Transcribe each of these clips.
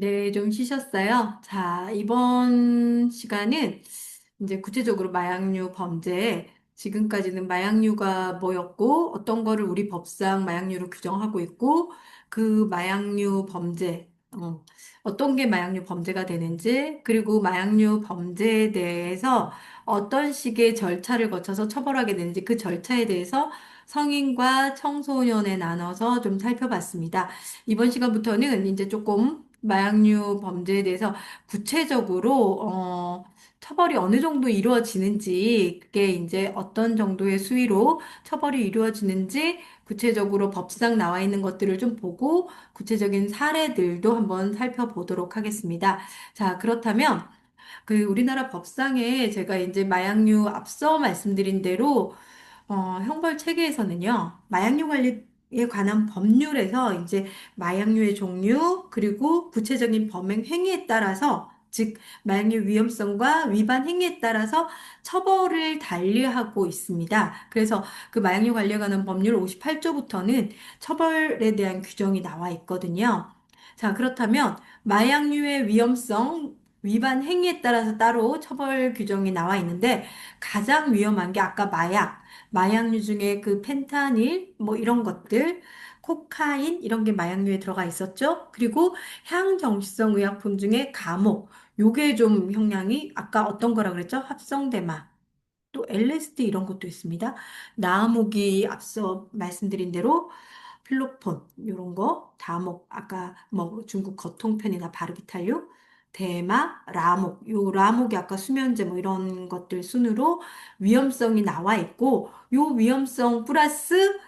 네, 좀 쉬셨어요? 자, 이번 시간은 이제 구체적으로 마약류 범죄, 지금까지는 마약류가 뭐였고, 어떤 거를 우리 법상 마약류로 규정하고 있고, 그 마약류 범죄, 어떤 게 마약류 범죄가 되는지, 그리고 마약류 범죄에 대해서 어떤 식의 절차를 거쳐서 처벌하게 되는지 그 절차에 대해서 성인과 청소년에 나눠서 좀 살펴봤습니다. 이번 시간부터는 이제 조금 마약류 범죄에 대해서 구체적으로 처벌이 어느 정도 이루어지는지 그게 이제 어떤 정도의 수위로 처벌이 이루어지는지 구체적으로 법상 나와 있는 것들을 좀 보고 구체적인 사례들도 한번 살펴보도록 하겠습니다. 자, 그렇다면 그 우리나라 법상에 제가 이제 마약류 앞서 말씀드린 대로 형벌 체계에서는요, 마약류 관리에 관한 법률에서 이제 마약류의 종류, 그리고 구체적인 범행 행위에 따라서, 즉, 마약류 위험성과 위반 행위에 따라서 처벌을 달리하고 있습니다. 그래서 그 마약류 관리에 관한 법률 58조부터는 처벌에 대한 규정이 나와 있거든요. 자, 그렇다면 마약류의 위험성, 위반 행위에 따라서 따로 처벌 규정이 나와 있는데 가장 위험한 게 아까 마약류 중에 그 펜타닐, 뭐 이런 것들, 코카인, 이런 게 마약류에 들어가 있었죠. 그리고 향정신성 의약품 중에 감옥, 요게 좀 형량이 아까 어떤 거라 그랬죠? 합성대마. 또 LSD 이런 것도 있습니다. 나무기 앞서 말씀드린 대로 필로폰 이런 거, 다목 아까 뭐 중국 거통편이나 바르비탈류, 대마, 라목 요 라목이 아까 수면제 뭐 이런 것들 순으로 위험성이 나와 있고 요 위험성 플러스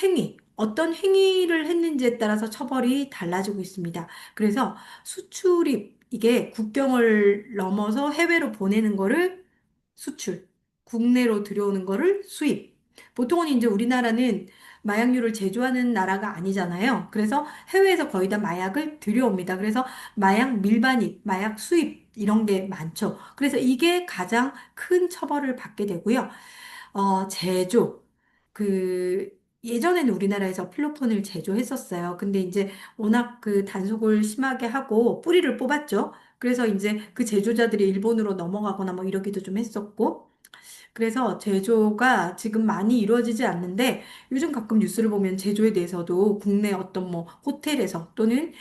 행위 어떤 행위를 했는지에 따라서 처벌이 달라지고 있습니다. 그래서 수출입 이게 국경을 넘어서 해외로 보내는 거를 수출, 국내로 들여오는 거를 수입. 보통은 이제 우리나라는 마약류를 제조하는 나라가 아니잖아요. 그래서 해외에서 거의 다 마약을 들여옵니다. 그래서 마약 밀반입, 마약 수입 이런 게 많죠. 그래서 이게 가장 큰 처벌을 받게 되고요. 제조. 그, 예전에는 우리나라에서 필로폰을 제조했었어요. 근데 이제 워낙 그 단속을 심하게 하고 뿌리를 뽑았죠. 그래서 이제 그 제조자들이 일본으로 넘어가거나 뭐 이러기도 좀 했었고. 그래서 제조가 지금 많이 이루어지지 않는데 요즘 가끔 뉴스를 보면 제조에 대해서도 국내 어떤 뭐 호텔에서 또는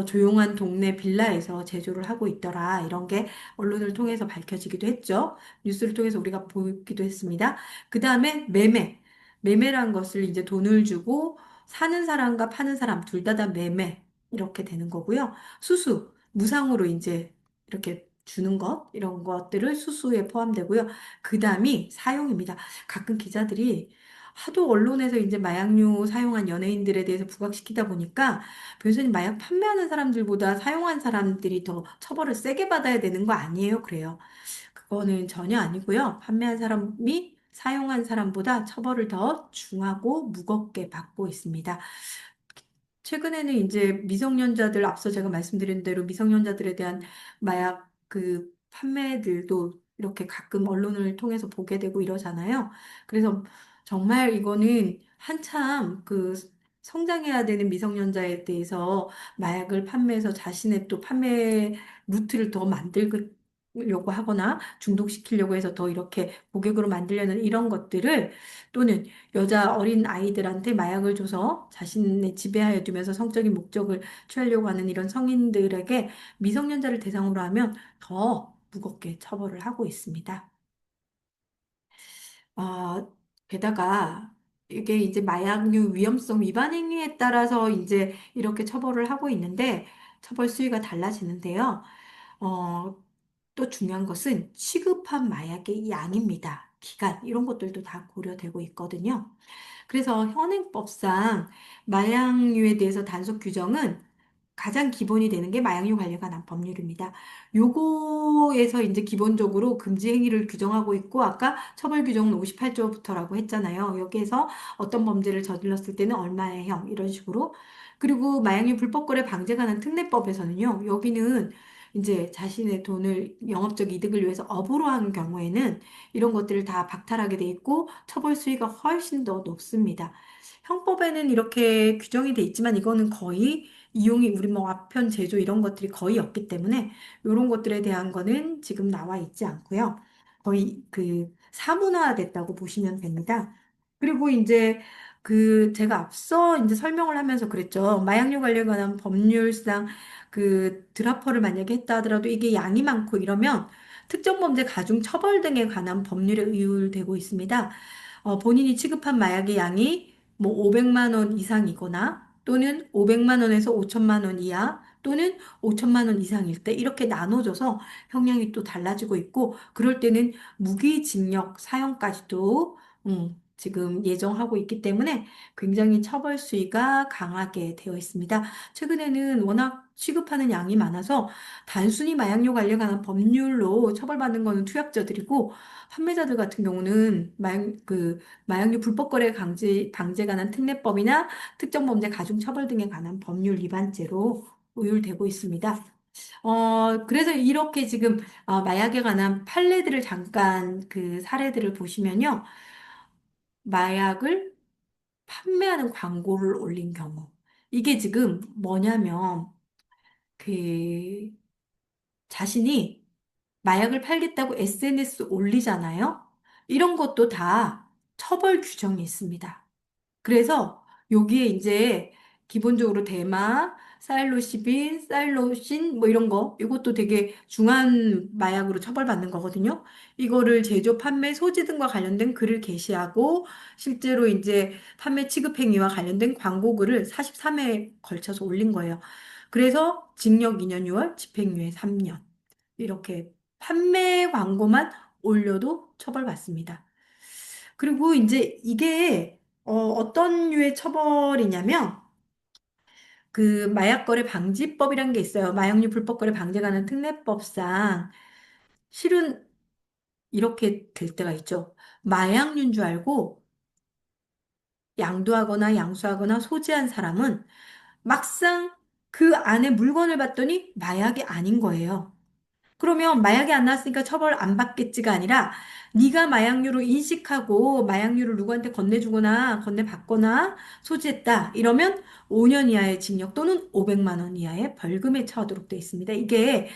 조용한 동네 빌라에서 제조를 하고 있더라. 이런 게 언론을 통해서 밝혀지기도 했죠. 뉴스를 통해서 우리가 보기도 했습니다. 그 다음에 매매. 매매란 것을 이제 돈을 주고 사는 사람과 파는 사람 둘 다 매매. 이렇게 되는 거고요. 수수. 무상으로 이제 이렇게 주는 것, 이런 것들을 수수에 포함되고요. 그 다음이 사용입니다. 가끔 기자들이 하도 언론에서 이제 마약류 사용한 연예인들에 대해서 부각시키다 보니까 변호사님 마약 판매하는 사람들보다 사용한 사람들이 더 처벌을 세게 받아야 되는 거 아니에요? 그래요. 그거는 전혀 아니고요. 판매한 사람이 사용한 사람보다 처벌을 더 중하고 무겁게 받고 있습니다. 최근에는 이제 미성년자들, 앞서 제가 말씀드린 대로 미성년자들에 대한 마약 그 판매들도 이렇게 가끔 언론을 통해서 보게 되고 이러잖아요. 그래서 정말 이거는 한참 그 성장해야 되는 미성년자에 대해서 마약을 판매해서 자신의 또 판매 루트를 더 만들려고 하거나 중독시키려고 해서 더 이렇게 고객으로 만들려는 이런 것들을 또는 여자 어린 아이들한테 마약을 줘서 자신의 지배하에 두면서 성적인 목적을 취하려고 하는 이런 성인들에게 미성년자를 대상으로 하면 더 무겁게 처벌을 하고 있습니다. 아, 게다가 이게 이제 마약류 위험성 위반 행위에 따라서 이제 이렇게 처벌을 하고 있는데 처벌 수위가 달라지는데요. 어, 또 중요한 것은 취급한 마약의 양입니다. 기간, 이런 것들도 다 고려되고 있거든요. 그래서 현행법상 마약류에 대해서 단속 규정은 가장 기본이 되는 게 마약류 관리에 관한 법률입니다. 요거에서 이제 기본적으로 금지 행위를 규정하고 있고 아까 처벌 규정은 58조부터라고 했잖아요. 여기에서 어떤 범죄를 저질렀을 때는 얼마의 형 이런 식으로 그리고 마약류 불법 거래 방제 관한 특례법에서는요. 여기는 이제 자신의 돈을 영업적 이득을 위해서 업으로 한 경우에는 이런 것들을 다 박탈하게 돼 있고 처벌 수위가 훨씬 더 높습니다. 형법에는 이렇게 규정이 돼 있지만 이거는 거의 이용이 우리 뭐 아편 제조 이런 것들이 거의 없기 때문에 이런 것들에 대한 거는 지금 나와 있지 않고요. 거의 그 사문화됐다고 보시면 됩니다. 그리고 이제 그 제가 앞서 이제 설명을 하면서 그랬죠. 마약류 관련한 법률상 그 드라퍼를 만약에 했다 하더라도 이게 양이 많고 이러면 특정범죄 가중 처벌 등에 관한 법률에 의율되고 있습니다. 본인이 취급한 마약의 양이 뭐 500만 원 이상이거나 또는 500만 원에서 5천만 원 이하 또는 5천만 원 이상일 때 이렇게 나눠져서 형량이 또 달라지고 있고 그럴 때는 무기징역 사형까지도 지금 예정하고 있기 때문에 굉장히 처벌 수위가 강하게 되어 있습니다. 최근에는 워낙 취급하는 양이 많아서 단순히 마약류 관련한 법률로 처벌받는 거는 투약자들이고 판매자들 같은 경우는 마약류 불법 거래 방지에 관한 특례법이나 특정범죄 가중처벌 등에 관한 법률 위반죄로 의율되고 있습니다. 그래서 이렇게 지금 마약에 관한 판례들을 잠깐 그 사례들을 보시면요. 마약을 판매하는 광고를 올린 경우. 이게 지금 뭐냐면 그 자신이 마약을 팔겠다고 SNS 올리잖아요. 이런 것도 다 처벌 규정이 있습니다. 그래서 여기에 이제 기본적으로 대마, 사일로시빈, 사일로신 뭐 이런 거 이것도 되게 중한 마약으로 처벌받는 거거든요. 이거를 제조, 판매, 소지 등과 관련된 글을 게시하고 실제로 이제 판매 취급 행위와 관련된 광고글을 43회에 걸쳐서 올린 거예요. 그래서 징역 2년 6월, 집행유예 3년. 이렇게 판매 광고만 올려도 처벌받습니다. 그리고 이제 이게 어떤 류의 처벌이냐면 그 마약거래 방지법이라는 게 있어요. 마약류 불법거래 방제 관한 특례법상 실은 이렇게 될 때가 있죠. 마약류인 줄 알고 양도하거나 양수하거나 소지한 사람은 막상 그 안에 물건을 봤더니 마약이 아닌 거예요. 그러면 마약이 안 나왔으니까 처벌 안 받겠지가 아니라 네가 마약류로 인식하고 마약류를 누구한테 건네주거나 건네받거나 소지했다. 이러면 5년 이하의 징역 또는 500만 원 이하의 벌금에 처하도록 되어 있습니다. 이게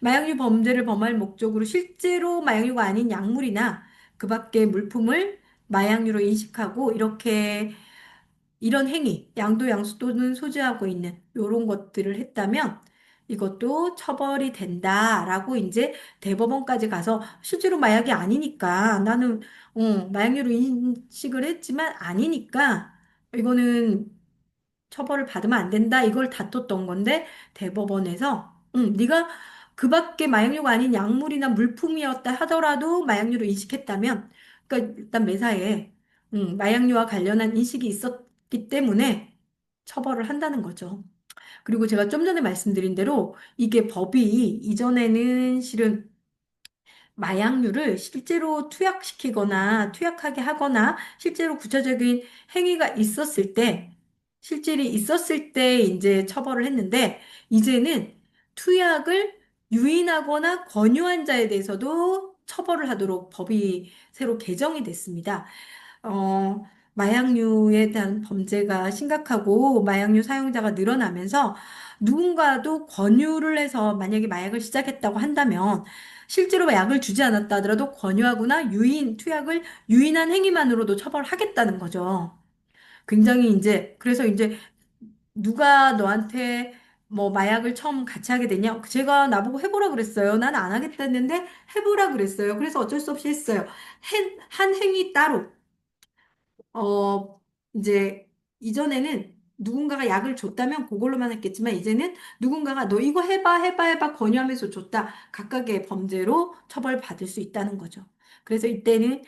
마약류 범죄를 범할 목적으로 실제로 마약류가 아닌 약물이나 그 밖의 물품을 마약류로 인식하고 이렇게 이런 행위, 양도 양수 또는 소지하고 있는 이런 것들을 했다면 이것도 처벌이 된다라고 이제 대법원까지 가서 실제로 마약이 아니니까 나는 마약류로 인식을 했지만 아니니까 이거는 처벌을 받으면 안 된다 이걸 다퉜던 건데 대법원에서 네가 그 밖에 마약류가 아닌 약물이나 물품이었다 하더라도 마약류로 인식했다면 그러니까 일단 매사에 마약류와 관련한 인식이 있었기 때문에 처벌을 한다는 거죠. 그리고 제가 좀 전에 말씀드린 대로 이게 법이 이전에는 실은 마약류를 실제로 투약시키거나 투약하게 하거나 실제로 구체적인 행위가 있었을 때, 실질이 있었을 때 이제 처벌을 했는데, 이제는 투약을 유인하거나 권유한 자에 대해서도 처벌을 하도록 법이 새로 개정이 됐습니다. 마약류에 대한 범죄가 심각하고 마약류 사용자가 늘어나면서 누군가도 권유를 해서 만약에 마약을 시작했다고 한다면 실제로 약을 주지 않았다 하더라도 권유하거나 투약을 유인한 행위만으로도 처벌하겠다는 거죠. 굉장히 이제, 그래서 이제 누가 너한테 뭐 마약을 처음 같이 하게 되냐? 제가 나보고 해보라 그랬어요. 난 안 하겠다 했는데 해보라 그랬어요. 그래서 어쩔 수 없이 했어요. 한 행위 따로. 어, 이제 이전에는 누군가가 약을 줬다면 그걸로만 했겠지만 이제는 누군가가 너 이거 해봐 권유하면서 줬다. 각각의 범죄로 처벌받을 수 있다는 거죠. 그래서 이때는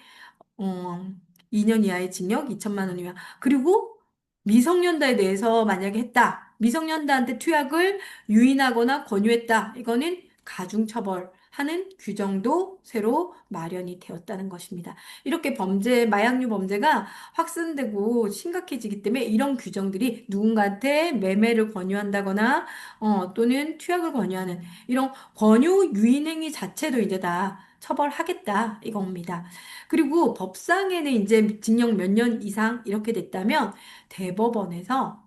어, 2년 이하의 징역, 2천만 원 이하. 그리고 미성년자에 대해서 만약에 했다. 미성년자한테 투약을 유인하거나 권유했다. 이거는 가중처벌하는 규정도 새로 마련이 되었다는 것입니다. 이렇게 마약류 범죄가 확산되고 심각해지기 때문에 이런 규정들이 누군가한테 매매를 권유한다거나, 또는 투약을 권유하는 이런 권유 유인 행위 자체도 이제 다 처벌하겠다 이겁니다. 그리고 법상에는 이제 징역 몇 년 이상 이렇게 됐다면 대법원에서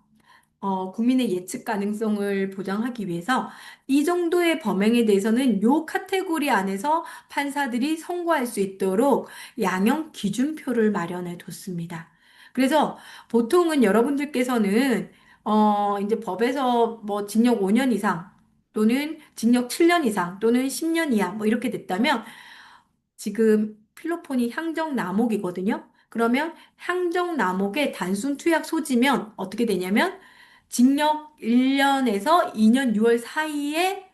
국민의 예측 가능성을 보장하기 위해서 이 정도의 범행에 대해서는 요 카테고리 안에서 판사들이 선고할 수 있도록 양형 기준표를 마련해 뒀습니다. 그래서 보통은 여러분들께서는 이제 법에서 뭐 징역 5년 이상 또는 징역 7년 이상 또는 10년 이하 뭐 이렇게 됐다면 지금 필로폰이 향정 남옥이거든요. 그러면 향정 남옥의 단순 투약 소지면 어떻게 되냐면 징역 1년에서 2년 6월 사이에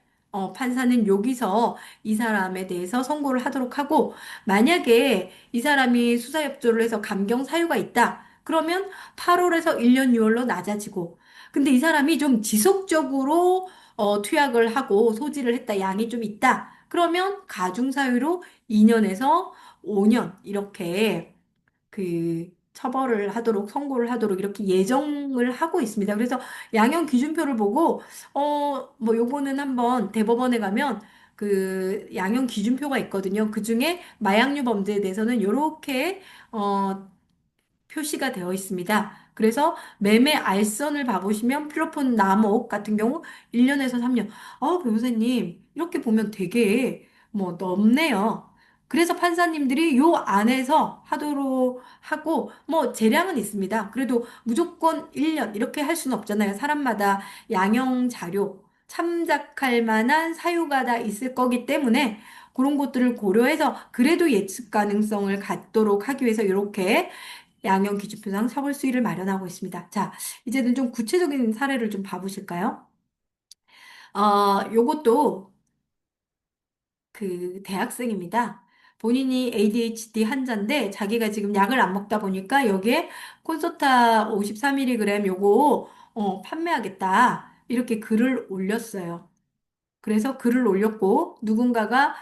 판사는 여기서 이 사람에 대해서 선고를 하도록 하고 만약에 이 사람이 수사협조를 해서 감경 사유가 있다. 그러면 8월에서 1년 6월로 낮아지고 근데 이 사람이 좀 지속적으로 투약을 하고 소지를 했다. 양이 좀 있다. 그러면 가중사유로 2년에서 5년 이렇게 그 처벌을 하도록 선고를 하도록 이렇게 예정을 하고 있습니다. 그래서 양형 기준표를 보고 뭐 요거는 한번 대법원에 가면 그 양형 기준표가 있거든요. 그중에 마약류 범죄에 대해서는 요렇게 어 표시가 되어 있습니다. 그래서 매매 알선을 봐보시면 필로폰 남옥 같은 경우 1년에서 3년. 변호사님, 이렇게 보면 되게 뭐 넓네요. 그래서 판사님들이 요 안에서 하도록 하고, 뭐 재량은 있습니다. 그래도 무조건 1년 이렇게 할 수는 없잖아요. 사람마다 양형 자료, 참작할 만한 사유가 다 있을 거기 때문에 그런 것들을 고려해서 그래도 예측 가능성을 갖도록 하기 위해서 이렇게 양형 기준표상 처벌 수위를 마련하고 있습니다. 자, 이제는 좀 구체적인 사례를 좀 봐보실까요? 요것도 그 대학생입니다. 본인이 ADHD 환자인데 자기가 지금 약을 안 먹다 보니까 여기에 콘서타 53mg 요거 판매하겠다. 이렇게 글을 올렸어요. 그래서 글을 올렸고 누군가가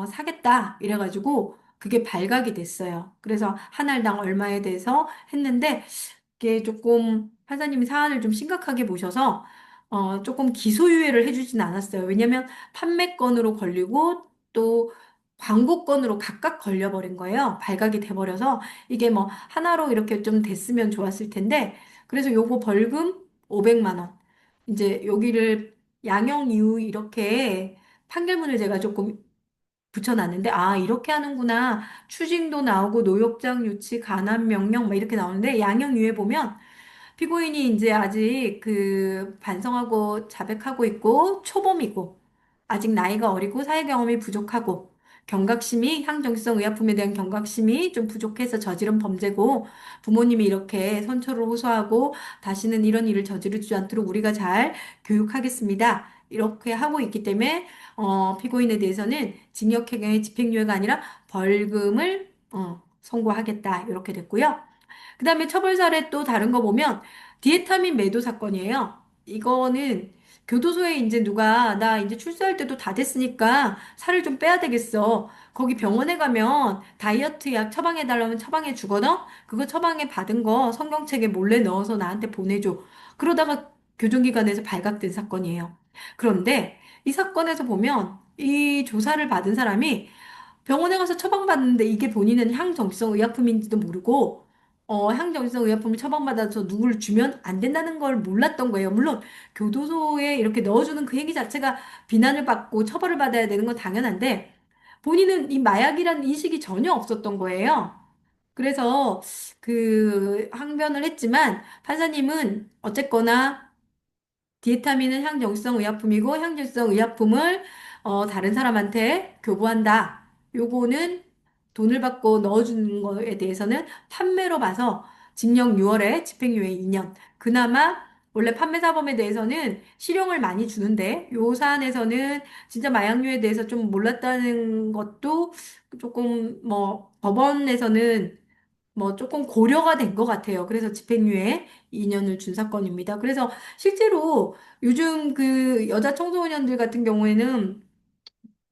사겠다 이래가지고 그게 발각이 됐어요. 그래서 한 알당 얼마에 대해서 했는데 이게 조금 판사님이 사안을 좀 심각하게 보셔서 조금 기소유예를 해주진 않았어요. 왜냐면 판매건으로 걸리고 또 광고건으로 각각 걸려버린 거예요. 발각이 돼버려서 이게 뭐 하나로 이렇게 좀 됐으면 좋았을 텐데 그래서 요거 벌금 500만 원. 이제 여기를 양형 이후 이렇게 판결문을 제가 조금 붙여놨는데, 이렇게 하는구나. 추징도 나오고, 노역장 유치, 가한 명령, 막 이렇게 나오는데, 양형유예 보면, 피고인이 이제 아직 그 반성하고 자백하고 있고, 초범이고, 아직 나이가 어리고, 사회 경험이 부족하고, 경각심이, 향정신성 의약품에 대한 경각심이 좀 부족해서 저지른 범죄고, 부모님이 이렇게 선처를 호소하고, 다시는 이런 일을 저지르지 않도록 우리가 잘 교육하겠습니다. 이렇게 하고 있기 때문에, 피고인에 대해서는 징역형의 집행유예가 아니라 벌금을 선고하겠다. 이렇게 됐고요. 그 다음에 처벌 사례 또 다른 거 보면 디에타민 매도 사건이에요. 이거는 교도소에 이제 누가 나 이제 출소할 때도 다 됐으니까 살을 좀 빼야 되겠어. 거기 병원에 가면 다이어트 약 처방해 달라면 처방해 주거든. 그거 처방해 받은 거 성경책에 몰래 넣어서 나한테 보내줘. 그러다가 교정기관에서 발각된 사건이에요. 그런데 이 사건에서 보면 이 조사를 받은 사람이 병원에 가서 처방받는데 이게 본인은 향정신성 의약품인지도 모르고 향정신성 의약품을 처방받아서 누구를 주면 안 된다는 걸 몰랐던 거예요. 물론 교도소에 이렇게 넣어주는 그 행위 자체가 비난을 받고 처벌을 받아야 되는 건 당연한데 본인은 이 마약이라는 인식이 전혀 없었던 거예요. 그래서 그 항변을 했지만 판사님은 어쨌거나 디에타민은 향정신성 의약품이고 향정신성 의약품을 다른 사람한테 교부한다. 요거는 돈을 받고 넣어주는 거에 대해서는 판매로 봐서 징역 6월에 집행유예 2년. 그나마 원래 판매 사범에 대해서는 실형을 많이 주는데 요 사안에서는 진짜 마약류에 대해서 좀 몰랐다는 것도 조금 뭐 법원에서는 뭐 조금 고려가 된 것 같아요. 그래서 집행유예 2년을 준 사건입니다. 그래서 실제로 요즘 그 여자 청소년들 같은 경우에는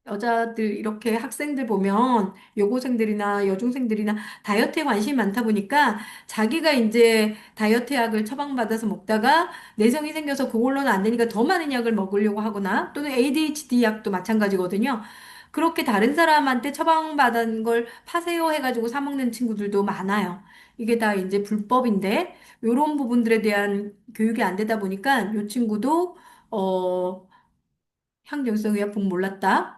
여자들 이렇게 학생들 보면 여고생들이나 여중생들이나 다이어트에 관심이 많다 보니까 자기가 이제 다이어트 약을 처방받아서 먹다가 내성이 생겨서 그걸로는 안 되니까 더 많은 약을 먹으려고 하거나 또는 ADHD 약도 마찬가지거든요. 그렇게 다른 사람한테 처방받은 걸 파세요 해가지고 사 먹는 친구들도 많아요. 이게 다 이제 불법인데, 요런 부분들에 대한 교육이 안 되다 보니까 요 친구도, 어, 향정성의약품 몰랐다.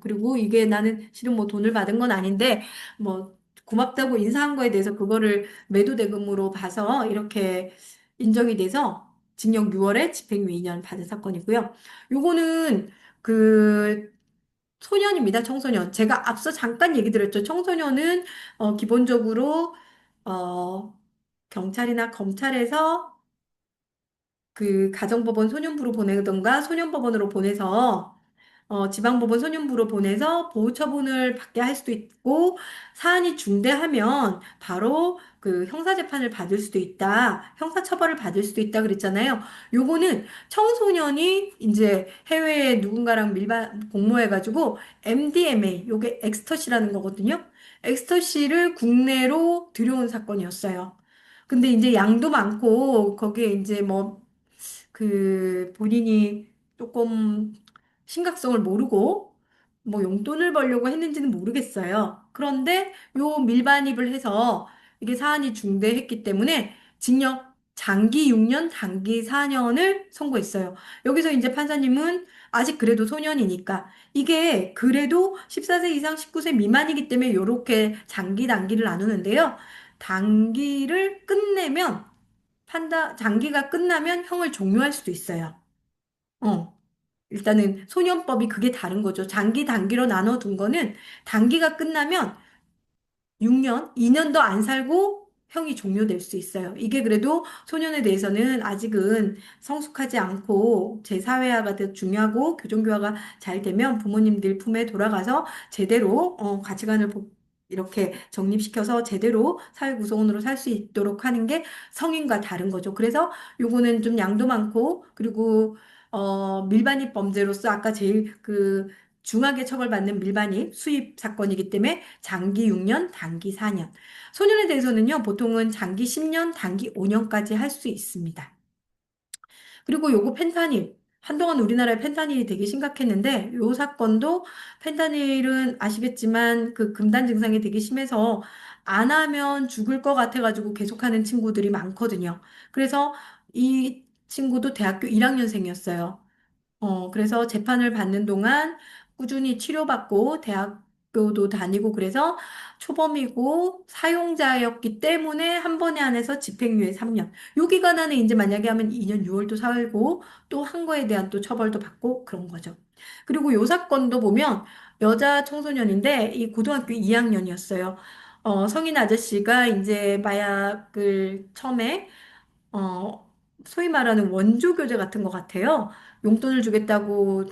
그리고 이게 나는 실은 뭐 돈을 받은 건 아닌데, 뭐, 고맙다고 인사한 거에 대해서 그거를 매도 대금으로 봐서 이렇게 인정이 돼서 징역 6월에 집행유예 2년 받은 사건이고요. 요거는 그 소년입니다. 청소년. 제가 앞서 잠깐 얘기 드렸죠. 청소년은 기본적으로 어, 경찰이나 검찰에서 그 가정법원 소년부로 보내던가 소년법원으로 보내서 지방법원 소년부로 보내서 보호처분을 받게 할 수도 있고 사안이 중대하면 바로 그 형사재판을 받을 수도 있다. 형사처벌을 받을 수도 있다 그랬잖아요. 요거는 청소년이 이제 해외에 누군가랑 밀반 공모해가지고 MDMA, 요게 엑스터시라는 거거든요. 엑스터시를 국내로 들여온 사건이었어요. 근데 이제 양도 많고 거기에 이제 뭐 그 본인이 조금 심각성을 모르고 뭐 용돈을 벌려고 했는지는 모르겠어요. 그런데 요 밀반입을 해서 이게 사안이 중대했기 때문에 징역 장기 6년, 단기 4년을 선고했어요. 여기서 이제 판사님은 아직 그래도 소년이니까 이게 그래도 14세 이상 19세 미만이기 때문에 요렇게 장기 단기를 나누는데요. 단기를 끝내면 장기가 끝나면 형을 종료할 수도 있어요. 어. 일단은 소년법이 그게 다른 거죠. 장기, 단기로 나눠둔 거는 단기가 끝나면 6년, 2년 더 안 살고 형이 종료될 수 있어요. 이게 그래도 소년에 대해서는 아직은 성숙하지 않고 재사회화가 더 중요하고 교정교화가 잘 되면 부모님들 품에 돌아가서 제대로 가치관을 이렇게 정립시켜서 제대로 사회구성원으로 살 수 있도록 하는 게 성인과 다른 거죠. 그래서 요거는 좀 양도 많고 그리고 밀반입 범죄로서 아까 제일 그 중하게 처벌받는 밀반입 수입 사건이기 때문에 장기 6년, 단기 4년. 소년에 대해서는요, 보통은 장기 10년, 단기 5년까지 할 수 있습니다. 그리고 요거 펜타닐. 한동안 우리나라에 펜타닐이 되게 심각했는데, 요 사건도 펜타닐은 아시겠지만 그 금단 증상이 되게 심해서 안 하면 죽을 것 같아가지고 계속하는 친구들이 많거든요. 그래서 이 친구도 대학교 1학년생이었어요. 그래서 재판을 받는 동안 꾸준히 치료받고 대학교도 다니고 그래서 초범이고 사용자였기 때문에 한 번에 안에서 집행유예 3년. 요 기간 안에 이제 만약에 하면 2년 6월도 살고 또 한 거에 대한 또 처벌도 받고 그런 거죠. 그리고 요 사건도 보면 여자 청소년인데 이 고등학교 2학년이었어요. 성인 아저씨가 이제 마약을 처음에 소위 말하는 원조 교제 같은 것 같아요. 용돈을 주겠다고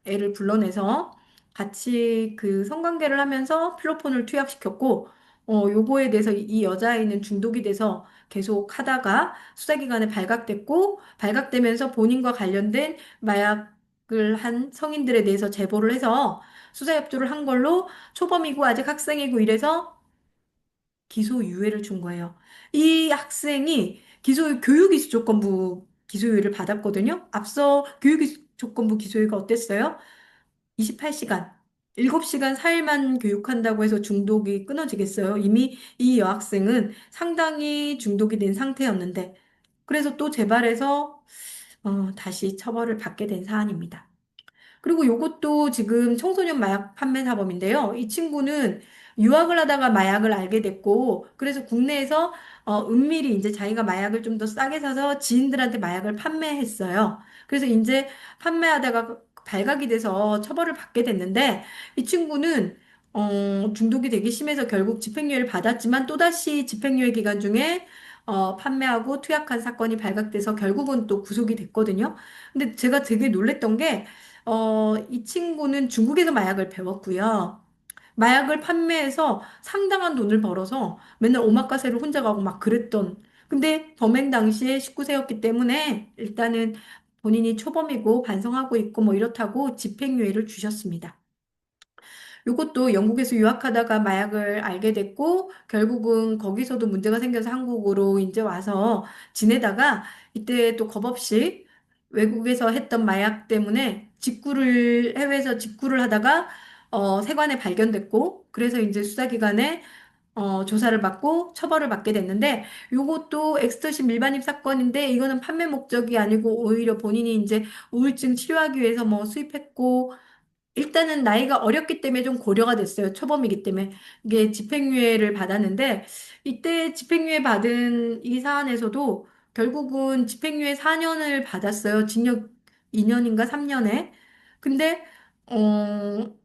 애를 불러내서 같이 그 성관계를 하면서 필로폰을 투약시켰고, 요거에 대해서 이 여자아이는 중독이 돼서 계속 하다가 수사기관에 발각됐고, 발각되면서 본인과 관련된 마약을 한 성인들에 대해서 제보를 해서 수사협조를 한 걸로 초범이고 아직 학생이고 이래서 기소유예를 준 거예요. 이 학생이 교육이수조건부 기소유예를 받았거든요. 앞서 교육이수조건부 기소유예가 어땠어요? 28시간, 7시간 4일만 교육한다고 해서 중독이 끊어지겠어요? 이미 이 여학생은 상당히 중독이 된 상태였는데, 그래서 또 재발해서 다시 처벌을 받게 된 사안입니다. 그리고 요것도 지금 청소년 마약 판매 사범인데요. 이 친구는 유학을 하다가 마약을 알게 됐고, 그래서 국내에서 은밀히 이제 자기가 마약을 좀 더 싸게 사서 지인들한테 마약을 판매했어요. 그래서 이제 판매하다가 발각이 돼서 처벌을 받게 됐는데, 이 친구는 중독이 되게 심해서 결국 집행유예를 받았지만 또다시 집행유예 기간 중에 판매하고 투약한 사건이 발각돼서 결국은 또 구속이 됐거든요. 근데 제가 되게 놀랬던 게 이 친구는 중국에서 마약을 배웠고요. 마약을 판매해서 상당한 돈을 벌어서 맨날 오마카세를 혼자 가고 막 그랬던. 근데 범행 당시에 19세였기 때문에 일단은 본인이 초범이고 반성하고 있고 뭐 이렇다고 집행유예를 주셨습니다. 이것도 영국에서 유학하다가 마약을 알게 됐고, 결국은 거기서도 문제가 생겨서 한국으로 이제 와서 지내다가 이때 또 겁없이 외국에서 했던 마약 때문에 해외에서 직구를 하다가 세관에 발견됐고, 그래서 이제 수사기관에 조사를 받고 처벌을 받게 됐는데, 요것도 엑스터시 밀반입 사건인데, 이거는 판매 목적이 아니고 오히려 본인이 이제 우울증 치료하기 위해서 뭐 수입했고, 일단은 나이가 어렸기 때문에 좀 고려가 됐어요. 초범이기 때문에. 이게 집행유예를 받았는데, 이때 집행유예 받은 이 사안에서도 결국은 집행유예 4년을 받았어요. 징역 2년인가 3년에. 근데,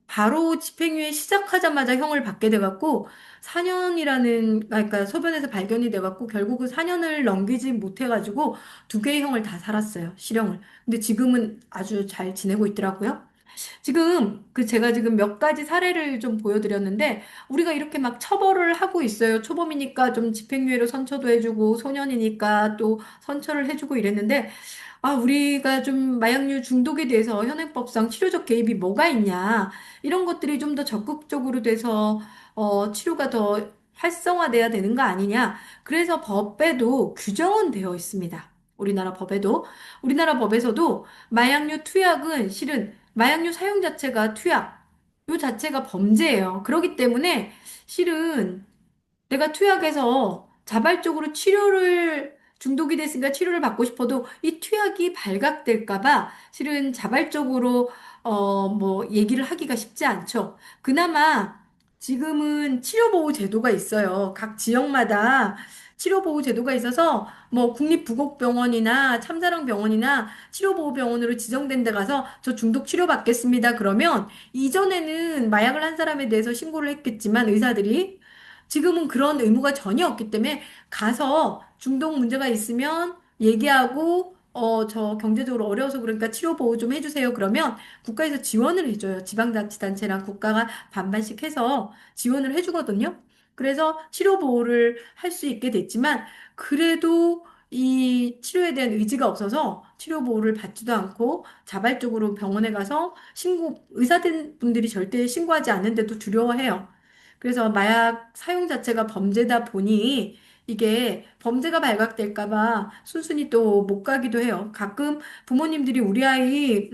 바로 집행유예 시작하자마자 형을 받게 돼갖고, 4년이라는, 그러니까 소변에서 발견이 돼갖고, 결국은 4년을 넘기지 못해가지고, 두 개의 형을 다 살았어요. 실형을. 근데 지금은 아주 잘 지내고 있더라고요. 지금 제가 지금 몇 가지 사례를 좀 보여드렸는데 우리가 이렇게 막 처벌을 하고 있어요. 초범이니까 좀 집행유예로 선처도 해주고 소년이니까 또 선처를 해주고 이랬는데 우리가 좀 마약류 중독에 대해서 현행법상 치료적 개입이 뭐가 있냐 이런 것들이 좀 더 적극적으로 돼서 치료가 더 활성화돼야 되는 거 아니냐. 그래서 법에도 규정은 되어 있습니다. 우리나라 법에서도 마약류 투약은 실은 마약류 사용 자체가 투약, 요 자체가 범죄예요. 그렇기 때문에 실은 내가 투약해서 자발적으로 치료를 중독이 됐으니까 치료를 받고 싶어도 이 투약이 발각될까 봐 실은 자발적으로 뭐 얘기를 하기가 쉽지 않죠. 그나마 지금은 치료보호 제도가 있어요. 각 지역마다 치료보호 제도가 있어서 뭐 국립부곡병원이나 참사랑병원이나 치료보호병원으로 지정된 데 가서 저 중독 치료받겠습니다. 그러면 이전에는 마약을 한 사람에 대해서 신고를 했겠지만 의사들이 지금은 그런 의무가 전혀 없기 때문에 가서 중독 문제가 있으면 얘기하고 저 경제적으로 어려워서 그러니까 치료 보호 좀 해주세요. 그러면 국가에서 지원을 해줘요. 지방자치단체랑 국가가 반반씩 해서 지원을 해주거든요. 그래서 치료 보호를 할 수 있게 됐지만 그래도 이 치료에 대한 의지가 없어서 치료 보호를 받지도 않고 자발적으로 병원에 가서 의사들 분들이 절대 신고하지 않는데도 두려워해요. 그래서 마약 사용 자체가 범죄다 보니 이게 범죄가 발각될까 봐 순순히 또 못 가기도 해요. 가끔 부모님들이 우리 아이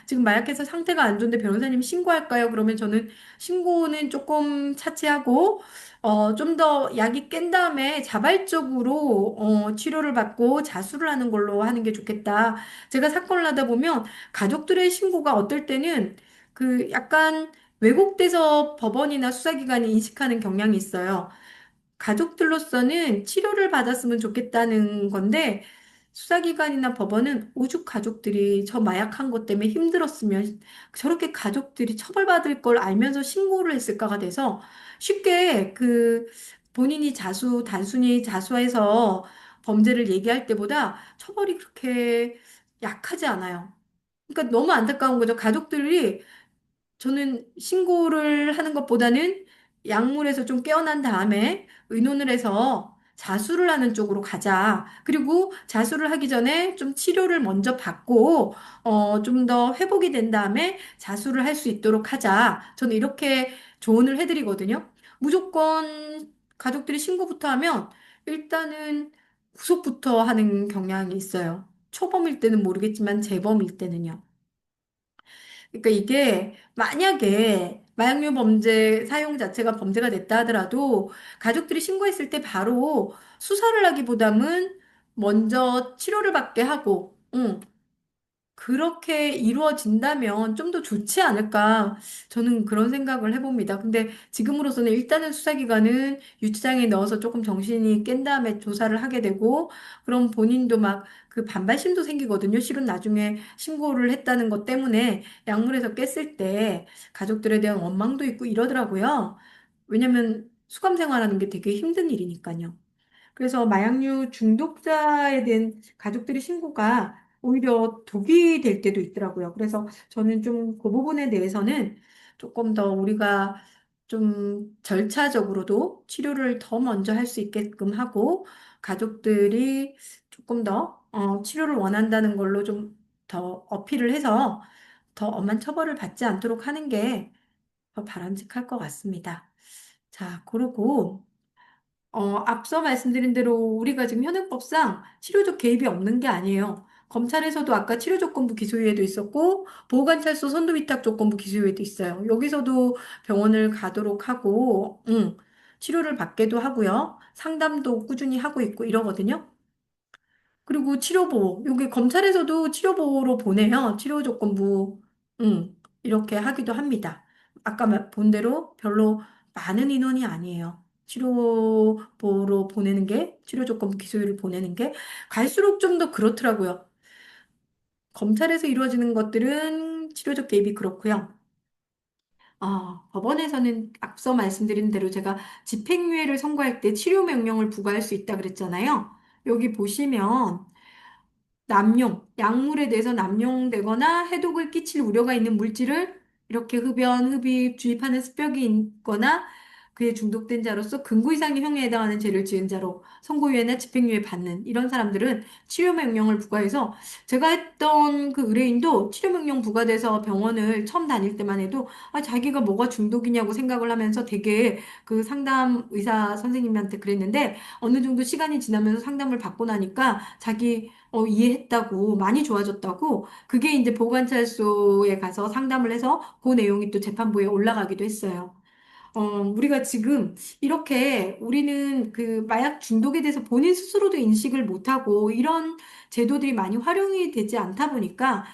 지금 마약해서 상태가 안 좋은데 변호사님 신고할까요? 그러면 저는 신고는 조금 차치하고 좀 더 약이 깬 다음에 자발적으로 치료를 받고 자수를 하는 걸로 하는 게 좋겠다. 제가 사건을 하다 보면 가족들의 신고가 어떨 때는 그 약간 왜곡돼서 법원이나 수사기관이 인식하는 경향이 있어요. 가족들로서는 치료를 받았으면 좋겠다는 건데, 수사기관이나 법원은 오죽 가족들이 저 마약한 것 때문에 힘들었으면 저렇게 가족들이 처벌받을 걸 알면서 신고를 했을까가 돼서 쉽게 본인이 단순히 자수해서 범죄를 얘기할 때보다 처벌이 그렇게 약하지 않아요. 그러니까 너무 안타까운 거죠. 가족들이 저는 신고를 하는 것보다는 약물에서 좀 깨어난 다음에 의논을 해서 자수를 하는 쪽으로 가자. 그리고 자수를 하기 전에 좀 치료를 먼저 받고, 좀 더 회복이 된 다음에 자수를 할 수 있도록 하자. 저는 이렇게 조언을 해드리거든요. 무조건 가족들이 신고부터 하면 일단은 구속부터 하는 경향이 있어요. 초범일 때는 모르겠지만 재범일 때는요. 그러니까 이게 만약에 마약류 범죄 사용 자체가 범죄가 됐다 하더라도 가족들이 신고했을 때 바로 수사를 하기보다는 먼저 치료를 받게 하고, 그렇게 이루어진다면 좀 더 좋지 않을까 저는 그런 생각을 해봅니다. 근데 지금으로서는 일단은 수사기관은 유치장에 넣어서 조금 정신이 깬 다음에 조사를 하게 되고 그럼 본인도 막 그 반발심도 생기거든요. 실은 나중에 신고를 했다는 것 때문에 약물에서 깼을 때 가족들에 대한 원망도 있고 이러더라고요. 왜냐면 수감 생활하는 게 되게 힘든 일이니까요. 그래서 마약류 중독자에 대한 가족들의 신고가 오히려 독이 될 때도 있더라고요. 그래서 저는 좀 그 부분에 대해서는 조금 더 우리가 좀 절차적으로도 치료를 더 먼저 할 수 있게끔 하고 가족들이 조금 더 치료를 원한다는 걸로 좀 더 어필을 해서 더 엄한 처벌을 받지 않도록 하는 게 더 바람직할 것 같습니다. 자, 그리고 앞서 말씀드린 대로 우리가 지금 현행법상 치료적 개입이 없는 게 아니에요. 검찰에서도 아까 치료조건부 기소유예도 있었고, 보호관찰소 선도위탁조건부 기소유예도 있어요. 여기서도 병원을 가도록 하고, 치료를 받게도 하고요. 상담도 꾸준히 하고 있고 이러거든요. 그리고 치료보호. 여기 검찰에서도 치료보호로 보내요. 치료조건부. 이렇게 하기도 합니다. 아까 본 대로 별로 많은 인원이 아니에요. 치료보호로 보내는 게, 치료조건부 기소유를 보내는 게 갈수록 좀 더 그렇더라고요. 검찰에서 이루어지는 것들은 치료적 개입이 그렇고요. 법원에서는 앞서 말씀드린 대로 제가 집행유예를 선고할 때 치료 명령을 부과할 수 있다 그랬잖아요. 여기 보시면 남용, 약물에 대해서 남용되거나 해독을 끼칠 우려가 있는 물질을 이렇게 흡연, 흡입, 주입하는 습벽이 있거나 그에 중독된 자로서 금고 이상의 형에 해당하는 죄를 지은 자로 선고유예나 집행유예 받는 이런 사람들은 치료명령을 부과해서 제가 했던 그 의뢰인도 치료명령 부과돼서 병원을 처음 다닐 때만 해도 자기가 뭐가 중독이냐고 생각을 하면서 되게 그 상담 의사 선생님한테 그랬는데 어느 정도 시간이 지나면서 상담을 받고 나니까 자기 이해했다고, 많이 좋아졌다고, 그게 이제 보호관찰소에 가서 상담을 해서 그 내용이 또 재판부에 올라가기도 했어요. 우리가 지금 이렇게 우리는 그 마약 중독에 대해서 본인 스스로도 인식을 못하고 이런 제도들이 많이 활용이 되지 않다 보니까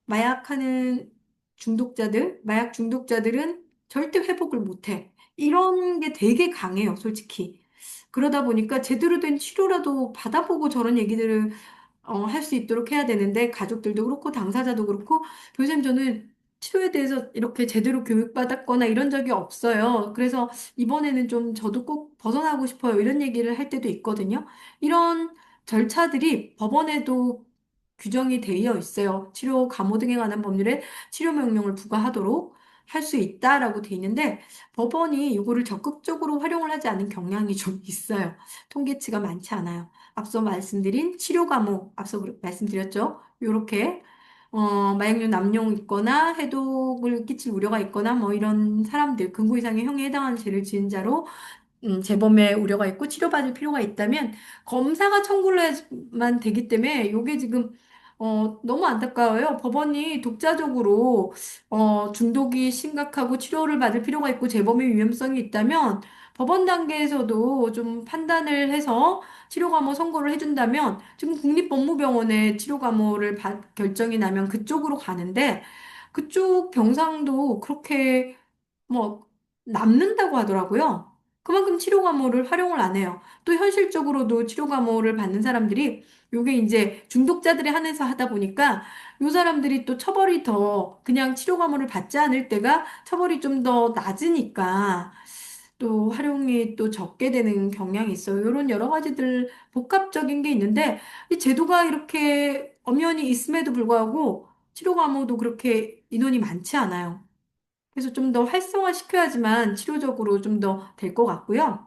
마약하는 중독자들, 마약 중독자들은 절대 회복을 못해. 이런 게 되게 강해요, 솔직히. 그러다 보니까 제대로 된 치료라도 받아보고 저런 얘기들을 할 수 있도록 해야 되는데 가족들도 그렇고 당사자도 그렇고 교수님 저는 치료에 대해서 이렇게 제대로 교육받았거나 이런 적이 없어요. 그래서 이번에는 좀 저도 꼭 벗어나고 싶어요. 이런 얘기를 할 때도 있거든요. 이런 절차들이 법원에도 규정이 되어 있어요. 치료 감호 등에 관한 법률에 치료 명령을 부과하도록 할 수 있다라고 돼 있는데 법원이 이거를 적극적으로 활용을 하지 않은 경향이 좀 있어요. 통계치가 많지 않아요. 앞서 말씀드린 치료 감호, 앞서 말씀드렸죠. 요렇게 마약류 남용 있거나 해독을 끼칠 우려가 있거나 뭐 이런 사람들, 금고 이상의 형에 해당하는 죄를 지은 자로 재범의 우려가 있고 치료받을 필요가 있다면 검사가 청구를 해만 되기 때문에 이게 지금 너무 안타까워요. 법원이 독자적으로 중독이 심각하고 치료를 받을 필요가 있고 재범의 위험성이 있다면 법원 단계에서도 좀 판단을 해서 치료 감호 선고를 해준다면 지금 국립법무병원에 치료 감호를 결정이 나면 그쪽으로 가는데 그쪽 병상도 그렇게 뭐 남는다고 하더라고요. 그만큼 치료 감호를 활용을 안 해요. 또 현실적으로도 치료 감호를 받는 사람들이 요게 이제 중독자들에 한해서 하다 보니까 요 사람들이 또 처벌이 더 그냥 치료 감호를 받지 않을 때가 처벌이 좀 더 낮으니까 또 활용이 또 적게 되는 경향이 있어요. 이런 여러 가지들 복합적인 게 있는데 이 제도가 이렇게 엄연히 있음에도 불구하고 치료 감호도 그렇게 인원이 많지 않아요. 그래서 좀 더 활성화시켜야지만 치료적으로 좀 더 될 것 같고요.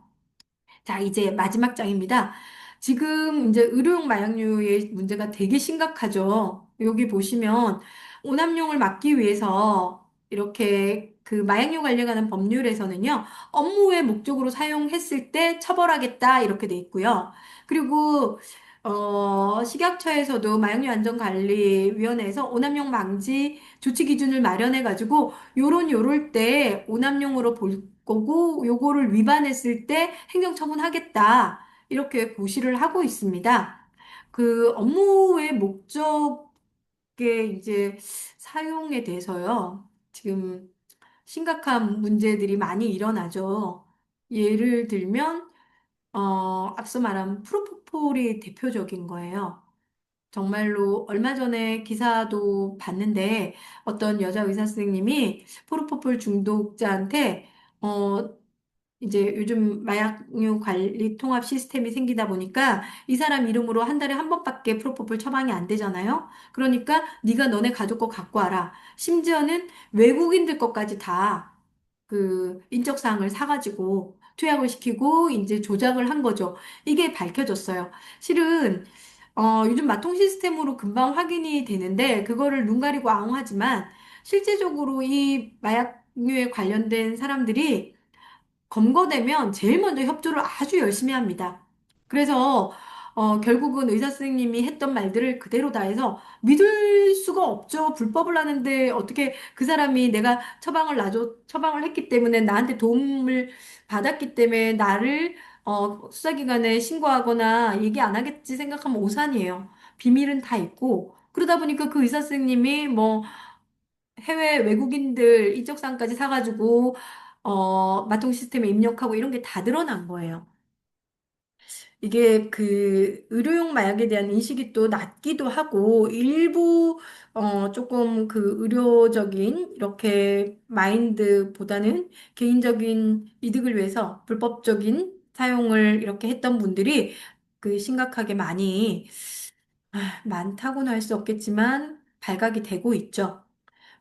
자, 이제 마지막 장입니다. 지금 이제 의료용 마약류의 문제가 되게 심각하죠. 여기 보시면 오남용을 막기 위해서 이렇게 그 마약류 관련하는 법률에서는요, 업무의 목적으로 사용했을 때 처벌하겠다 이렇게 돼 있고요. 그리고 식약처에서도 마약류 안전관리위원회에서 오남용 방지 조치 기준을 마련해 가지고 요럴 때 오남용으로 볼 거고 요거를 위반했을 때 행정처분하겠다. 이렇게 고시를 하고 있습니다. 그 업무의 목적의 이제 사용에 대해서요. 지금 심각한 문제들이 많이 일어나죠. 예를 들면 앞서 말한 프로포폴이 대표적인 거예요. 정말로 얼마 전에 기사도 봤는데 어떤 여자 의사 선생님이 프로포폴 중독자한테 어 이제 요즘 마약류 관리 통합 시스템이 생기다 보니까 이 사람 이름으로 한 달에 한 번밖에 프로포폴 처방이 안 되잖아요. 그러니까 네가 너네 가족 거 갖고 와라. 심지어는 외국인들 것까지 다 그 인적 사항을 사가지고 투약을 시키고 이제 조작을 한 거죠. 이게 밝혀졌어요. 실은 요즘 마통 시스템으로 금방 확인이 되는데 그거를 눈 가리고 앙하지만 실제적으로 이 마약류에 관련된 사람들이 검거되면 제일 먼저 협조를 아주 열심히 합니다. 그래서 결국은 의사 선생님이 했던 말들을 그대로 다 해서 믿을 수가 없죠. 불법을 하는데 어떻게 그 사람이 내가 처방을 했기 때문에 나한테 도움을 받았기 때문에 나를 수사기관에 신고하거나 얘기 안 하겠지 생각하면 오산이에요. 비밀은 다 있고 그러다 보니까 그 의사 선생님이 뭐 해외 외국인들 인적사항까지 사가지고 마통 시스템에 입력하고 이런 게 다 드러난 거예요. 이게 그 의료용 마약에 대한 인식이 또 낮기도 하고 일부 조금 그 의료적인 이렇게 마인드보다는 개인적인 이득을 위해서 불법적인 사용을 이렇게 했던 분들이 그 심각하게 많다고는 할 수 없겠지만 발각이 되고 있죠.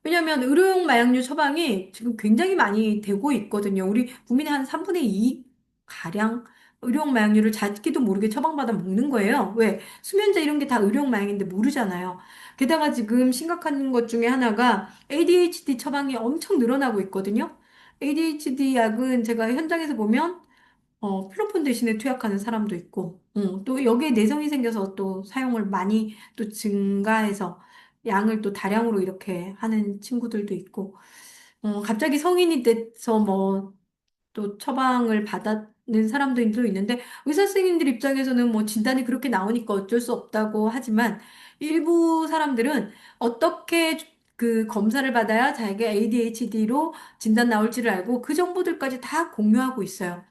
왜냐하면 의료용 마약류 처방이 지금 굉장히 많이 되고 있거든요. 우리 국민의 한 3분의 2 가량 의료용 마약류를 자기도 모르게 처방받아 먹는 거예요. 왜? 수면제 이런 게 다 의료용 마약인데 모르잖아요. 게다가 지금 심각한 것 중에 하나가 ADHD 처방이 엄청 늘어나고 있거든요. ADHD 약은 제가 현장에서 보면 필로폰 대신에 투약하는 사람도 있고, 또 여기에 내성이 생겨서 또 사용을 많이 또 증가해서 양을 또 다량으로 이렇게 하는 친구들도 있고, 갑자기 성인이 돼서 뭐 또 처방을 받는 사람들도 있는데 의사 선생님들 입장에서는 뭐 진단이 그렇게 나오니까 어쩔 수 없다고 하지만 일부 사람들은 어떻게 그 검사를 받아야 자기가 ADHD로 진단 나올지를 알고 그 정보들까지 다 공유하고 있어요.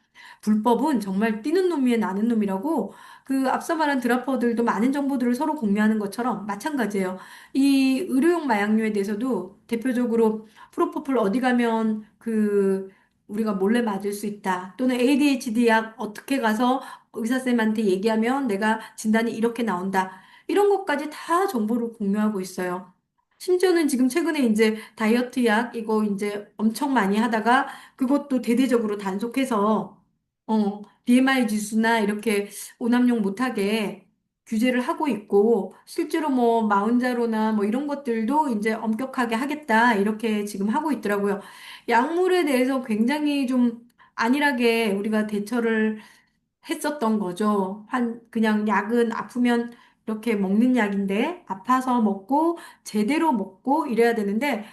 불법은 정말 뛰는 놈 위에 나는 놈이라고 그 앞서 말한 드라퍼들도 많은 정보들을 서로 공유하는 것처럼 마찬가지예요. 이 의료용 마약류에 대해서도 대표적으로 프로포폴 어디 가면 그 우리가 몰래 맞을 수 있다. 또는 ADHD 약 어떻게 가서 의사쌤한테 얘기하면 내가 진단이 이렇게 나온다. 이런 것까지 다 정보를 공유하고 있어요. 심지어는 지금 최근에 이제 다이어트 약 이거 이제 엄청 많이 하다가 그것도 대대적으로 단속해서 BMI 지수나 이렇게 오남용 못하게 규제를 하고 있고 실제로 뭐 마흔자로나 뭐 이런 것들도 이제 엄격하게 하겠다 이렇게 지금 하고 있더라고요. 약물에 대해서 굉장히 좀 안일하게 우리가 대처를 했었던 거죠. 그냥 약은 아프면 이렇게 먹는 약인데 아파서 먹고 제대로 먹고 이래야 되는데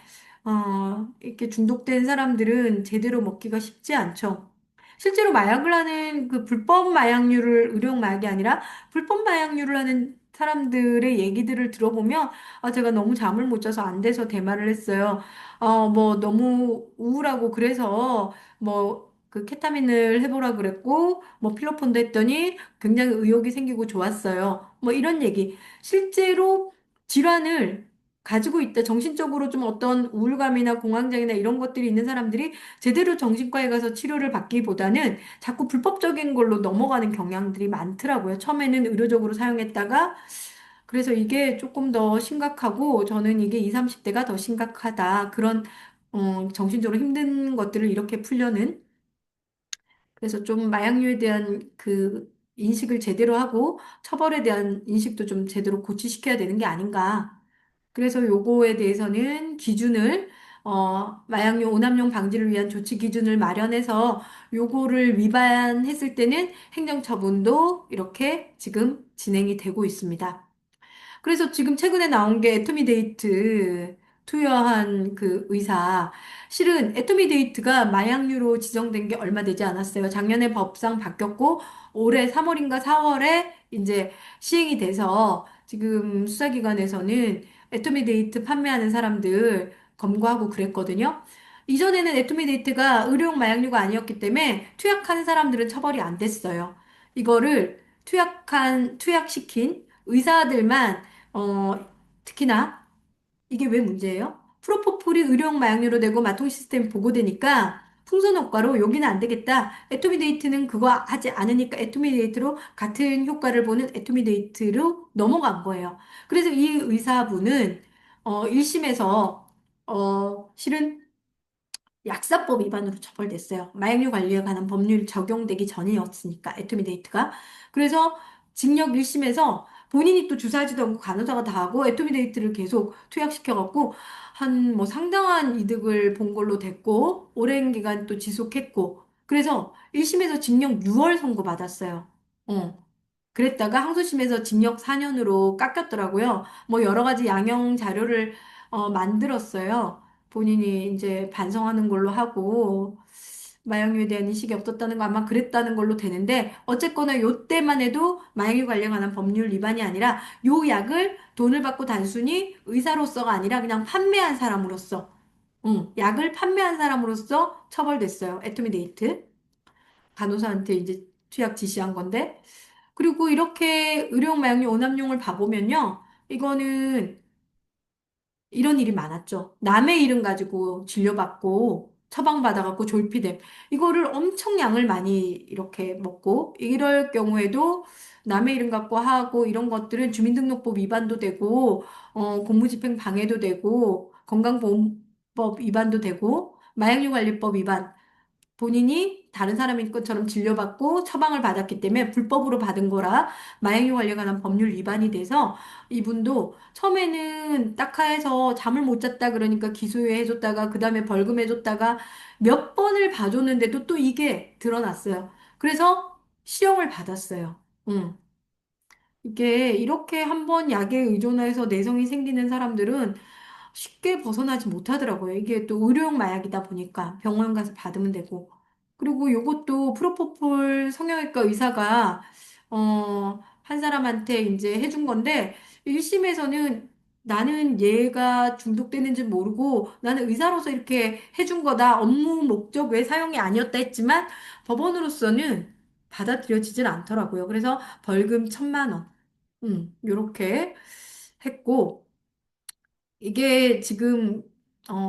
이렇게 중독된 사람들은 제대로 먹기가 쉽지 않죠. 실제로 마약을 하는 그 불법 마약류를 의료용 마약이 아니라 불법 마약류를 하는 사람들의 얘기들을 들어보면 제가 너무 잠을 못 자서 안 돼서 대마를 했어요. 뭐 너무 우울하고 그래서 뭐 그 케타민을 해보라 그랬고 뭐 필로폰도 했더니 굉장히 의욕이 생기고 좋았어요. 뭐 이런 얘기. 실제로 질환을 가지고 있다. 정신적으로 좀 어떤 우울감이나 공황장애나 이런 것들이 있는 사람들이 제대로 정신과에 가서 치료를 받기보다는 자꾸 불법적인 걸로 넘어가는 경향들이 많더라고요. 처음에는 의료적으로 사용했다가 그래서 이게 조금 더 심각하고 저는 이게 20, 30대가 더 심각하다. 그런 정신적으로 힘든 것들을 이렇게 풀려는 그래서 좀 마약류에 대한 그 인식을 제대로 하고 처벌에 대한 인식도 좀 제대로 고취시켜야 되는 게 아닌가. 그래서 요거에 대해서는 기준을 마약류 오남용 방지를 위한 조치 기준을 마련해서 요거를 위반했을 때는 행정처분도 이렇게 지금 진행이 되고 있습니다. 그래서 지금 최근에 나온 게 애토미 데이트 투여한 그 의사. 실은 애토미 데이트가 마약류로 지정된 게 얼마 되지 않았어요. 작년에 법상 바뀌었고 올해 3월인가 4월에 이제 시행이 돼서 지금 수사기관에서는 애토미 데이트 판매하는 사람들 검거하고 그랬거든요. 이전에는 애토미 데이트가 의료용 마약류가 아니었기 때문에 투약하는 사람들은 처벌이 안 됐어요. 이거를 투약시킨 의사들만 특히나 이게 왜 문제예요? 프로포폴이 의료용 마약류로 되고 마통 시스템 보고되니까 풍선 효과로 여기는 안 되겠다. 애토미데이트는 그거 하지 않으니까 애토미데이트로 같은 효과를 보는 애토미데이트로 넘어간 거예요. 그래서 이 의사분은 1심에서 실은 약사법 위반으로 처벌됐어요. 마약류 관리에 관한 법률 적용되기 전이었으니까, 애토미데이트가. 그래서 징역 1심에서 본인이 또 주사하지도 않고 간호사가 다 하고 애토미데이트를 계속 투약시켜갖고 한 뭐 상당한 이득을 본 걸로 됐고, 오랜 기간 또 지속했고, 그래서 1심에서 징역 6월 선고받았어요. 어. 그랬다가 항소심에서 징역 4년으로 깎였더라고요. 뭐 여러 가지 양형 자료를 만들었어요. 본인이 이제 반성하는 걸로 하고 마약류에 대한 인식이 없었다는 거 아마 그랬다는 걸로 되는데 어쨌거나 요 때만 해도 마약류 관련한 법률 위반이 아니라 요 약을 돈을 받고 단순히 의사로서가 아니라 그냥 판매한 사람으로서 약을 판매한 사람으로서 처벌됐어요. 애토미데이트. 간호사한테 이제 투약 지시한 건데 그리고 이렇게 의료용 마약류 오남용을 봐보면요. 이거는 이런 일이 많았죠. 남의 이름 가지고 진료받고 처방받아갖고 졸피뎀. 이거를 엄청 양을 많이 이렇게 먹고 이럴 경우에도 남의 이름 갖고 하고 이런 것들은 주민등록법 위반도 되고 공무집행 방해도 되고 건강보험법 위반도 되고 마약류관리법 위반 본인이 다른 사람인 것처럼 진료받고 처방을 받았기 때문에 불법으로 받은 거라 마약류 관련한 법률 위반이 돼서 이분도 처음에는 딱하해서 잠을 못 잤다 그러니까 기소유예 해줬다가 그 다음에 벌금 해줬다가 몇 번을 봐줬는데도 또 이게 드러났어요. 그래서 실형을 받았어요. 응. 이게 이렇게 한번 약에 의존해서 내성이 생기는 사람들은 쉽게 벗어나지 못하더라고요. 이게 또 의료용 마약이다 보니까 병원 가서 받으면 되고. 그리고 요것도 프로포폴 성형외과 의사가, 한 사람한테 이제 해준 건데, 1심에서는 나는 얘가 중독되는지 모르고 나는 의사로서 이렇게 해준 거다. 업무 목적 외 사용이 아니었다 했지만 법원으로서는 받아들여지진 않더라고요. 그래서 벌금 1,000만 원. 요렇게 했고, 이게 지금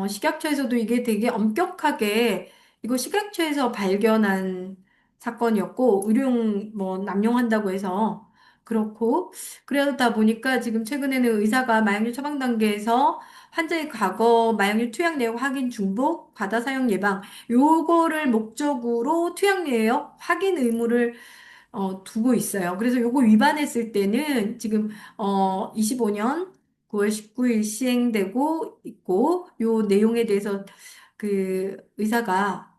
식약처에서도 이게 되게 엄격하게 이거 식약처에서 발견한 사건이었고 의료용 뭐 남용한다고 해서 그렇고 그러다 보니까 지금 최근에는 의사가 마약류 처방 단계에서 환자의 과거 마약류 투약 내역 확인 중복 과다 사용 예방 요거를 목적으로 투약 내역 확인 의무를 두고 있어요. 그래서 요거 위반했을 때는 지금 25년 9월 19일 시행되고 있고 요 내용에 대해서 그 의사가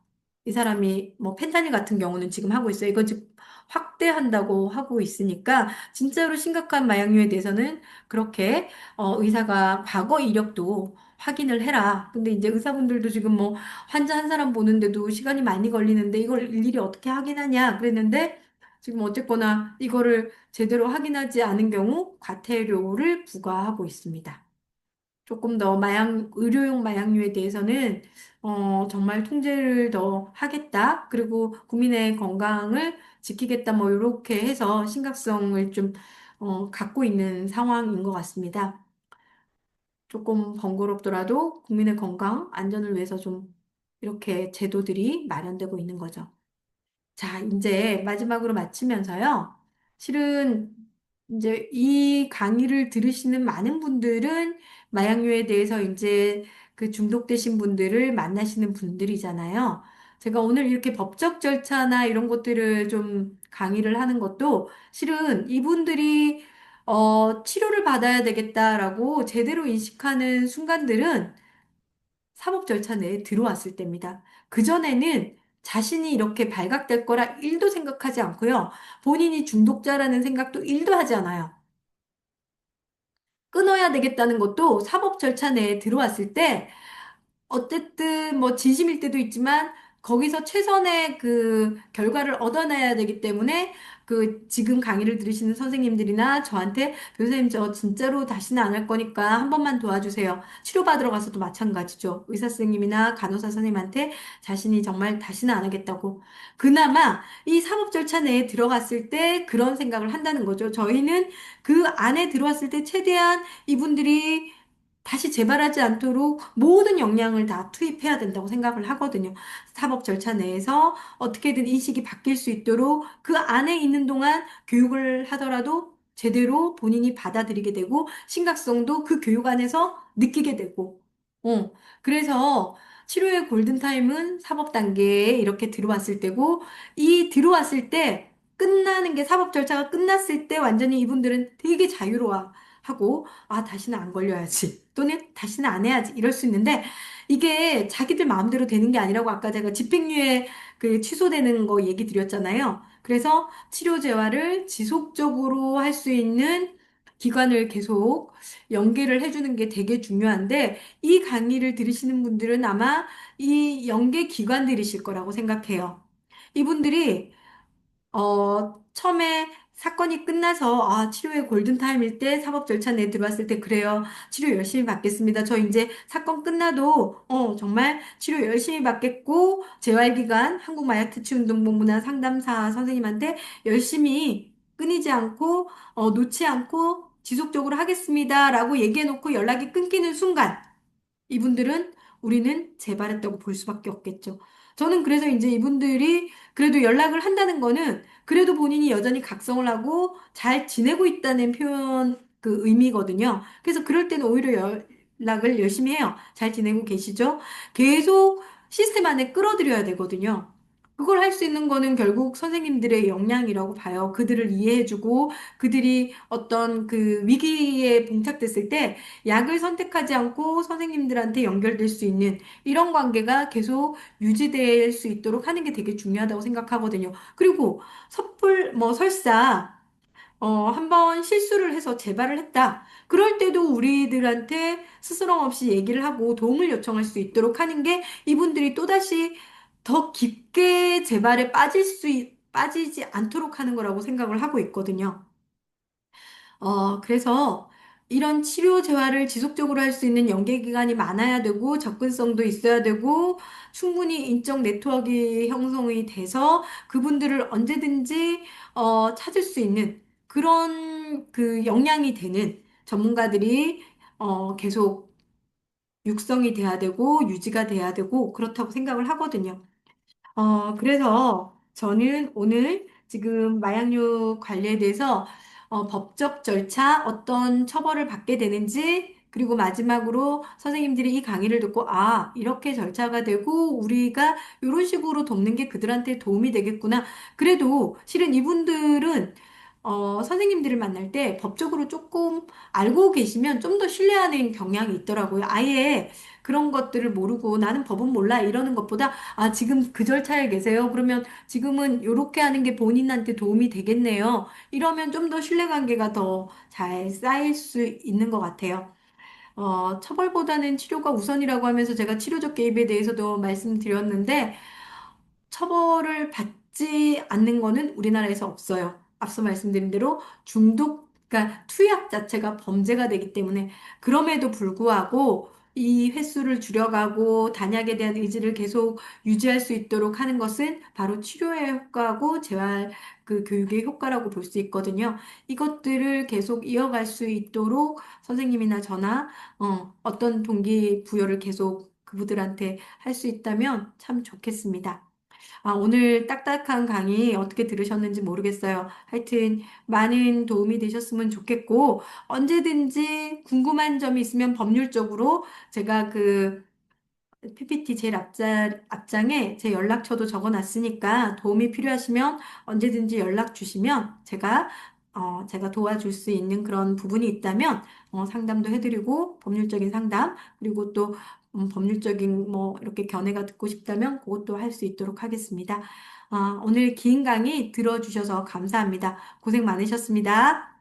이 사람이 뭐 펜타닐 같은 경우는 지금 하고 있어요. 이거 지금 확대한다고 하고 있으니까 진짜로 심각한 마약류에 대해서는 그렇게 의사가 과거 이력도 확인을 해라. 근데 이제 의사분들도 지금 뭐 환자 한 사람 보는데도 시간이 많이 걸리는데 이걸 일일이 어떻게 확인하냐 그랬는데 지금 어쨌거나 이거를 제대로 확인하지 않은 경우 과태료를 부과하고 있습니다. 조금 더 의료용 마약류에 대해서는 정말 통제를 더 하겠다. 그리고 국민의 건강을 지키겠다. 뭐 이렇게 해서 심각성을 좀 갖고 있는 상황인 것 같습니다. 조금 번거롭더라도 국민의 건강, 안전을 위해서 좀 이렇게 제도들이 마련되고 있는 거죠. 자, 이제 마지막으로 마치면서요. 실은 이제 이 강의를 들으시는 많은 분들은 마약류에 대해서 이제 그 중독되신 분들을 만나시는 분들이잖아요. 제가 오늘 이렇게 법적 절차나 이런 것들을 좀 강의를 하는 것도 실은 이분들이 치료를 받아야 되겠다라고 제대로 인식하는 순간들은 사법 절차 내에 들어왔을 때입니다. 그전에는 자신이 이렇게 발각될 거라 1도 생각하지 않고요. 본인이 중독자라는 생각도 1도 하지 않아요. 끊어야 되겠다는 것도 사법 절차 내에 들어왔을 때 어쨌든 뭐 진심일 때도 있지만 거기서 최선의 그 결과를 얻어내야 되기 때문에 그 지금 강의를 들으시는 선생님들이나 저한테 교수님 저 진짜로 다시는 안 할 거니까 한 번만 도와주세요. 치료받으러 가서도 마찬가지죠. 의사 선생님이나 간호사 선생님한테 자신이 정말 다시는 안 하겠다고. 그나마 이 사법 절차 내에 들어갔을 때 그런 생각을 한다는 거죠. 저희는 그 안에 들어왔을 때 최대한 이분들이 다시 재발하지 않도록 모든 역량을 다 투입해야 된다고 생각을 하거든요. 사법 절차 내에서 어떻게든 인식이 바뀔 수 있도록 그 안에 있는 동안 교육을 하더라도 제대로 본인이 받아들이게 되고 심각성도 그 교육 안에서 느끼게 되고, 그래서 치료의 골든타임은 사법 단계에 이렇게 들어왔을 때고, 이 들어왔을 때 끝나는 게 사법 절차가 끝났을 때 완전히 이분들은 되게 자유로워 하고, 아, 다시는 안 걸려야지. 또는 다시는 안 해야지. 이럴 수 있는데, 이게 자기들 마음대로 되는 게 아니라고 아까 제가 집행유예 그 취소되는 거 얘기 드렸잖아요. 그래서 치료 재활을 지속적으로 할 수 있는 기관을 계속 연계를 해주는 게 되게 중요한데, 이 강의를 들으시는 분들은 아마 이 연계 기관들이실 거라고 생각해요. 이분들이 처음에 사건이 끝나서, 치료의 골든타임일 때 사법 절차 내 들어왔을 때, 그래요. 치료 열심히 받겠습니다. 저 이제 사건 끝나도, 정말 치료 열심히 받겠고, 재활기관, 한국마약퇴치운동본부나 상담사 선생님한테 열심히 끊이지 않고, 놓지 않고 지속적으로 하겠습니다. 라고 얘기해놓고 연락이 끊기는 순간, 이분들은 우리는 재발했다고 볼 수밖에 없겠죠. 저는 그래서 이제 이분들이 그래도 연락을 한다는 거는 그래도 본인이 여전히 각성을 하고 잘 지내고 있다는 표현 그 의미거든요. 그래서 그럴 때는 오히려 연락을 열심히 해요. 잘 지내고 계시죠? 계속 시스템 안에 끌어들여야 되거든요. 그걸 할 수 있는 거는 결국 선생님들의 역량이라고 봐요. 그들을 이해해주고 그들이 어떤 그 위기에 봉착됐을 때 약을 선택하지 않고 선생님들한테 연결될 수 있는 이런 관계가 계속 유지될 수 있도록 하는 게 되게 중요하다고 생각하거든요. 그리고 설사, 한번 실수를 해서 재발을 했다. 그럴 때도 우리들한테 스스럼 없이 얘기를 하고 도움을 요청할 수 있도록 하는 게 이분들이 또다시 더 깊게 재발에 빠지지 않도록 하는 거라고 생각을 하고 있거든요. 그래서 이런 치료 재활을 지속적으로 할 수 있는 연계 기간이 많아야 되고 접근성도 있어야 되고 충분히 인적 네트워크 형성이 돼서 그분들을 언제든지 찾을 수 있는 그런 그 역량이 되는 전문가들이 계속 육성이 돼야 되고 유지가 돼야 되고 그렇다고 생각을 하거든요. 그래서 저는 오늘 지금 마약류 관리에 대해서 법적 절차, 어떤 처벌을 받게 되는지, 그리고 마지막으로 선생님들이 이 강의를 듣고, 이렇게 절차가 되고, 우리가 이런 식으로 돕는 게 그들한테 도움이 되겠구나. 그래도 실은 이분들은 선생님들을 만날 때 법적으로 조금 알고 계시면 좀 더 신뢰하는 경향이 있더라고요. 아예 그런 것들을 모르고 나는 법은 몰라 이러는 것보다 지금 그 절차에 계세요. 그러면 지금은 이렇게 하는 게 본인한테 도움이 되겠네요. 이러면 좀 더 신뢰관계가 더 잘 쌓일 수 있는 것 같아요. 처벌보다는 치료가 우선이라고 하면서 제가 치료적 개입에 대해서도 말씀드렸는데, 처벌을 받지 않는 거는 우리나라에서 없어요. 앞서 말씀드린 대로 그러니까 투약 자체가 범죄가 되기 때문에 그럼에도 불구하고 이 횟수를 줄여가고 단약에 대한 의지를 계속 유지할 수 있도록 하는 것은 바로 치료의 효과고 재활 그 교육의 효과라고 볼 수 있거든요. 이것들을 계속 이어갈 수 있도록 선생님이나 저나 어떤 동기부여를 계속 그분들한테 할 수 있다면 참 좋겠습니다. 오늘 딱딱한 강의 어떻게 들으셨는지 모르겠어요. 하여튼 많은 도움이 되셨으면 좋겠고, 언제든지 궁금한 점이 있으면 법률적으로 제가 그 PPT 제일 앞장에 제 연락처도 적어놨으니까 도움이 필요하시면 언제든지 연락 주시면 제가 도와줄 수 있는 그런 부분이 있다면 상담도 해드리고 법률적인 상담 그리고 또 법률적인 뭐 이렇게 견해가 듣고 싶다면 그것도 할 수 있도록 하겠습니다. 오늘 긴 강의 들어주셔서 감사합니다. 고생 많으셨습니다.